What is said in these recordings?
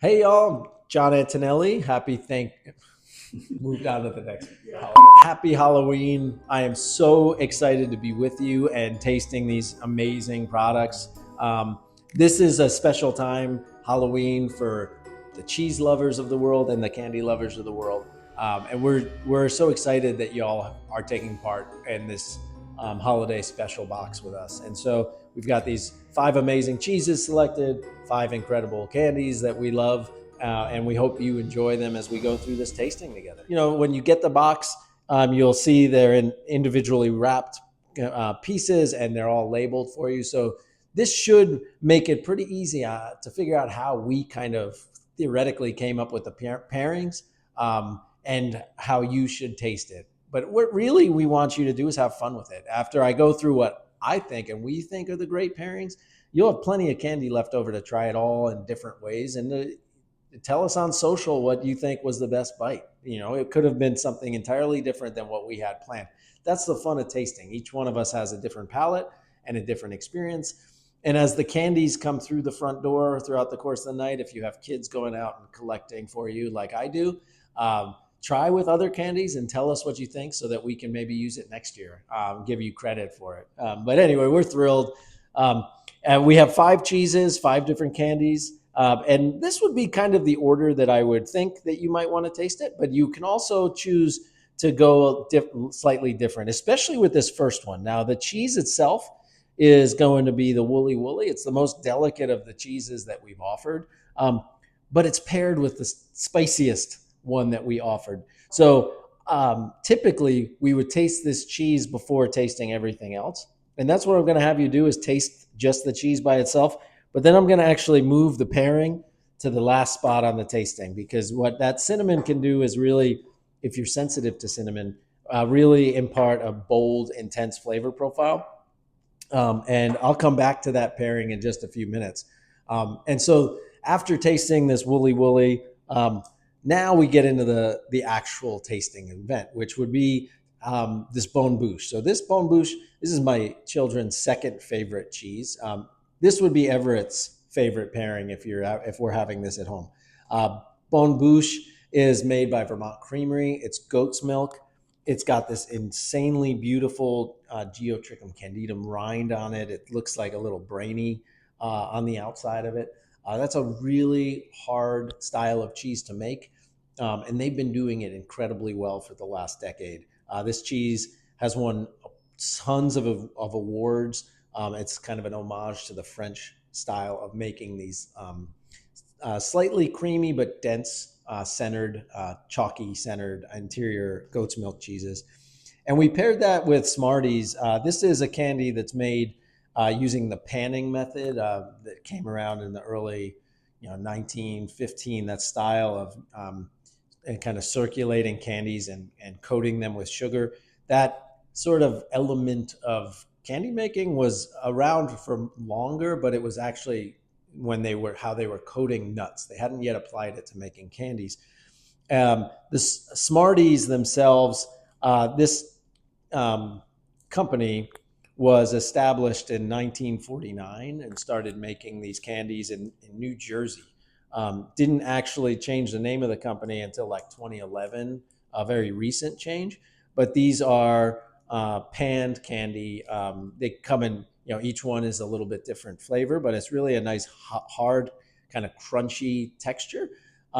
Hey y'all, John Antonelli. Moved on to the next holiday. Happy Halloween. I am so excited to be with you and tasting these amazing products. Um, this is a special time, Halloween, for the cheese lovers of the world and the candy lovers of the world. And we're so excited that y'all are taking part in this holiday special box with us. And so we've got these five amazing cheeses selected, five incredible candies that we love, and we hope you enjoy them as we go through this tasting together. You know, when you get the box, you'll see they're in individually wrapped pieces, and they're all labeled for you. So this should make it pretty easy to figure out how we kind of theoretically came up with the pairings, and how you should taste it. But what really we want you to do is have fun with it. After I go through what I think and we think are the great pairings, you'll have plenty of candy left over to try it all in different ways. And tell us on social what you think was the best bite. You know, it could have been something entirely different than what we had planned. That's the fun of tasting. Each one of us has a different palate and a different experience. And as the candies come through the front door throughout the course of the night, if you have kids going out and collecting for you like I do, try with other candies and tell us what you think so that we can maybe use it next year, give you credit for it. But anyway, we're thrilled. And we have five cheeses, five different candies. And this would be kind of the order that I would think that you might want to taste it, but you can also choose to go slightly different, especially with this first one. Now, the cheese itself is going to be the Woolly Woolly. It's the most delicate of the cheeses that we've offered, but it's paired with the spiciest one that we offered. So typically, we would taste this cheese before tasting everything else. And that's what I'm going to have you do is taste just the cheese by itself. But then I'm going to actually move the pairing to the last spot on the tasting, because what that cinnamon can do is really, if you're sensitive to cinnamon, really impart a bold, intense flavor profile. And I'll come back to that pairing in just a few minutes. And so after tasting this Woolly Woolly, now we get into the actual tasting event, which would be this bone bouche. So this bone bouche, this is my children's second favorite cheese. This would be Everett's favorite pairing if we're having this at home. Bone bouche is made by Vermont Creamery. It's goat's milk. It's got this insanely beautiful Geotrichum candidum rind on it. It looks like a little brainy on the outside of it. That's a really hard style of cheese to make, and they've been doing it incredibly well for the last decade. This cheese has won tons of awards. It's kind of an homage to the French style of making these slightly creamy but dense, centered, chalky centered interior goat's milk cheeses. And we paired that with Smarties. This is a candy that's made using the panning method that came around in the early 1915, that style of and kind of circulating candies and coating them with sugar. That sort of element of candy making was around for longer, but it was actually when they were how they were coating nuts. They hadn't yet applied it to making candies. The Smarties themselves, this company was established in 1949 and started making these candies in New Jersey. Didn't actually change the name of the company until like 2011, a very recent change. But these are panned candy. They come in, each one is a little bit different flavor, but it's really a nice hard kind of crunchy texture.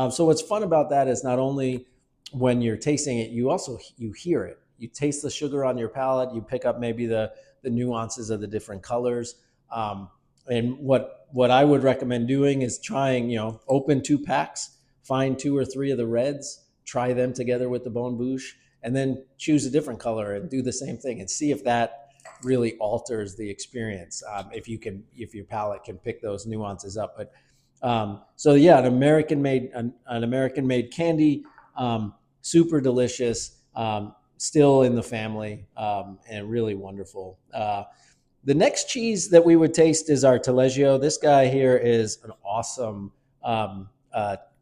So what's fun about that is not only when you're tasting it, you hear it. You taste the sugar on your palate. You pick up maybe the nuances of the different colors. And what I would recommend doing is trying, open two packs, find two or three of the reds, try them together with the bone bouche, and then choose a different color and do the same thing and see if that really alters the experience. If your palate can pick those nuances up. But so yeah, an American made candy, super delicious, still in the family, and really wonderful. The next cheese that we would taste is our Taleggio. This guy here is an awesome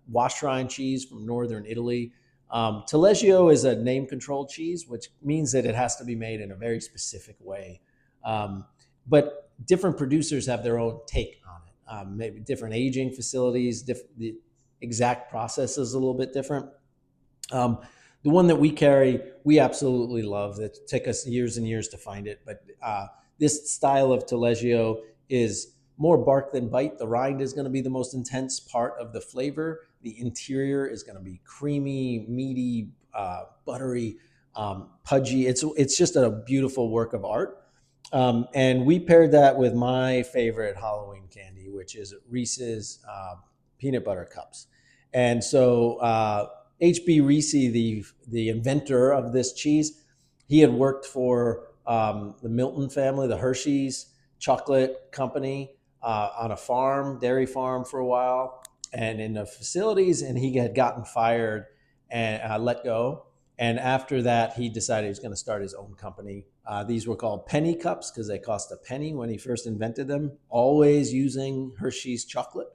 wash rind cheese from northern Italy. Taleggio is a name-controlled cheese, which means that it has to be made in a very specific way. But different producers have their own take on it. Maybe different aging facilities, exact process is a little bit different. Um, the one that we carry, we absolutely love. It took us years and years to find it, but this style of Taleggio is more bark than bite. The rind is going to be the most intense part of the flavor. The interior is going to be creamy, meaty, buttery, pudgy. It's just a beautiful work of art. And we paired that with my favorite Halloween candy, which is Reese's peanut butter cups. And so H.B. Reese, the inventor of this cheese, he had worked for the Milton family, the Hershey's chocolate company, on a farm, dairy farm for a while, and in the facilities. And he had gotten fired and let go. And after that, he decided he was going to start his own company. These were called penny cups because they cost a penny when he first invented them, always using Hershey's chocolate.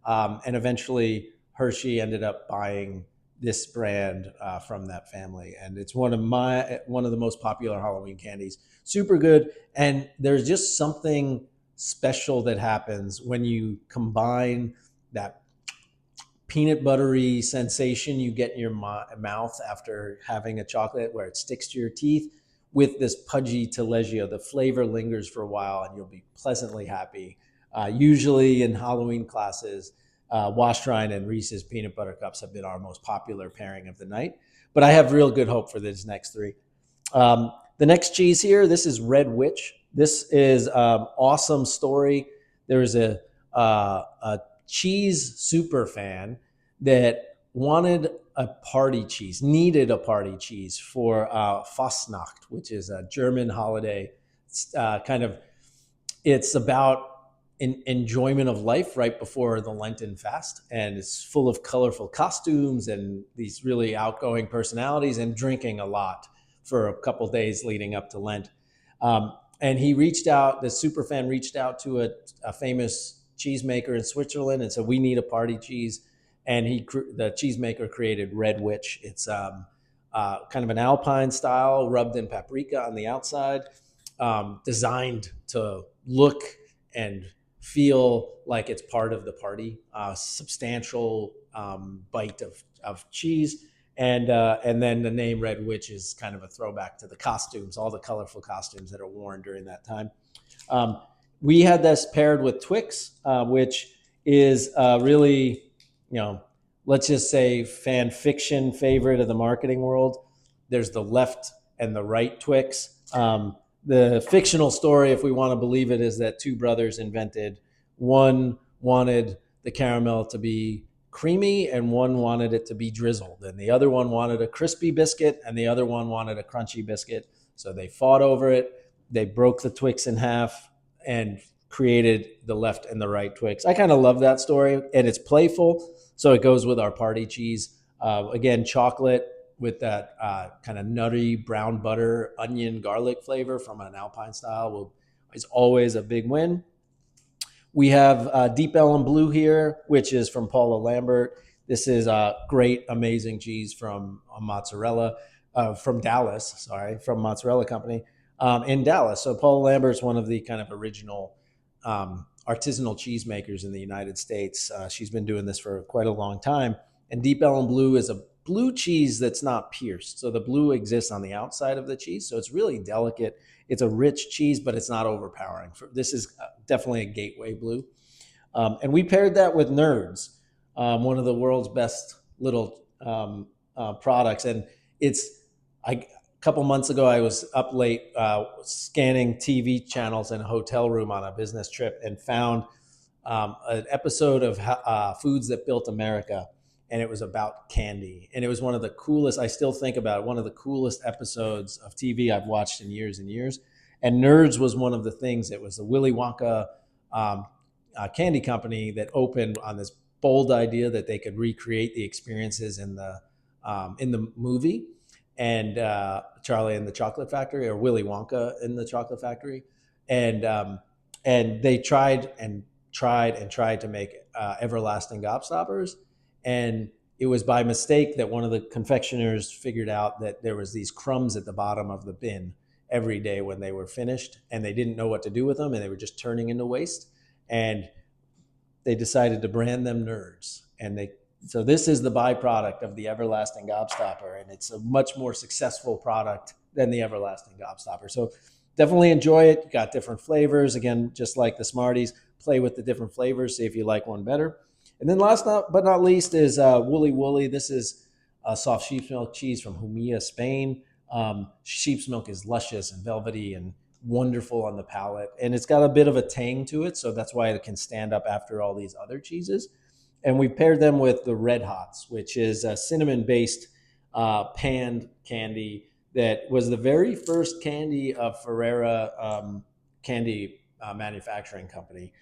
And eventually, Hershey ended up buying this brand from that family, and it's one of the most popular Halloween candies. Super good, and there's just something special that happens when you combine that peanut buttery sensation you get in your mouth after having a chocolate where it sticks to your teeth with this pudgy Taleggio. The flavor lingers for a while and you'll be pleasantly happy. Usually in Halloween classes, Wash Rind and Reese's peanut butter cups have been our most popular pairing of the night. But I have real good hope for these next three. The next cheese here, this is Red Witch. This is awesome story. There's a cheese super fan that wanted a party cheese, needed a party cheese for Fastnacht, which is a German holiday. It's it's about enjoyment of life right before the Lenten fast, and it's full of colorful costumes and these really outgoing personalities and drinking a lot for a couple days leading up to Lent. And he reached out, the superfan reached out to a famous cheesemaker in Switzerland and said, we need a party cheese. And the cheesemaker created Red Witch. It's kind of an Alpine style, rubbed in paprika on the outside, designed to look and feel like it's part of the party. Substantial bite of cheese. And then the name Red Witch is kind of a throwback to the costumes, all the colorful costumes that are worn during that time. We had this paired with Twix, which is really, let's just say fan fiction favorite of the marketing world. There's the left and the right Twix. The fictional story, if we want to believe it, is that two brothers invented. One wanted the caramel to be creamy and one wanted it to be drizzled, and the other one wanted a crispy biscuit and the other one wanted a crunchy biscuit. So they fought over it. They broke the Twix in half and created the left and the right Twix. I kind of love that story, and it's playful, so it goes with our party cheese. Again, chocolate with that kind of nutty brown butter, onion, garlic flavor from an Alpine style is always a big win. We have Deep Ellum Blue here, which is from Paula Lambert. This is a great, amazing cheese from from Dallas, from Mozzarella Company in Dallas. So Paula Lambert's one of the kind of original artisanal cheesemakers in the United States. She's been doing this for quite a long time. And Deep Ellum Blue is a blue cheese that's not pierced. So the blue exists on the outside of the cheese. So it's really delicate. It's a rich cheese, but it's not overpowering. This is definitely a gateway blue. And we paired that with Nerds, one of the world's best little products. And a couple months ago, I was up late scanning TV channels in a hotel room on a business trip and found an episode of Foods That Built America. And it was about candy. And it was one of the coolest, I still think about it, one of the coolest episodes of TV I've watched in years and years. And Nerds was one of the things. It was the Willy Wonka candy company that opened on this bold idea that they could recreate the experiences in the movie. And Charlie and the Chocolate Factory, or Willy Wonka in the Chocolate Factory. And they tried to make everlasting gobstoppers. And it was by mistake that one of the confectioners figured out that there was these crumbs at the bottom of the bin every day when they were finished, and they didn't know what to do with them, and they were just turning into waste. And they decided to brand them Nerds, and they So this is the byproduct of the everlasting gobstopper, and it's a much more successful product than the everlasting gobstopper. So definitely enjoy it. You got different flavors. Again, just like the Smarties, play with the different flavors, see if you like one better. And then last but not least is Woolly Woolly. This is soft sheep's milk cheese from Jumilla, Spain. Sheep's milk is luscious and velvety and wonderful on the palate, and it's got a bit of a tang to it, so that's why it can stand up after all these other cheeses. And we paired them with the Red Hots, which is a cinnamon-based panned candy that was the very first candy of Ferrera candy manufacturing company.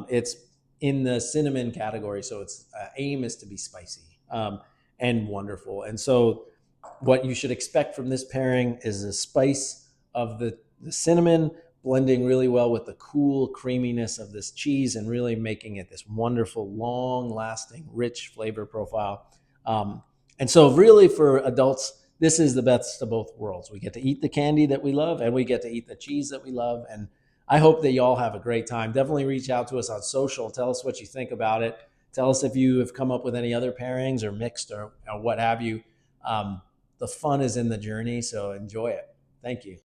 It's in the cinnamon category, so its aim is to be spicy and wonderful. And so, what you should expect from this pairing is the spice of the cinnamon blending really well with the cool creaminess of this cheese and really making it this wonderful, long lasting, rich flavor profile. And so, really, for adults, this is the best of both worlds. We get to eat the candy that we love and we get to eat the cheese that we love. And I hope that you all have a great time. Definitely reach out to us on social. Tell us what you think about it. Tell us if you have come up with any other pairings or mixed or what have you. The fun is in the journey, so enjoy it. Thank you.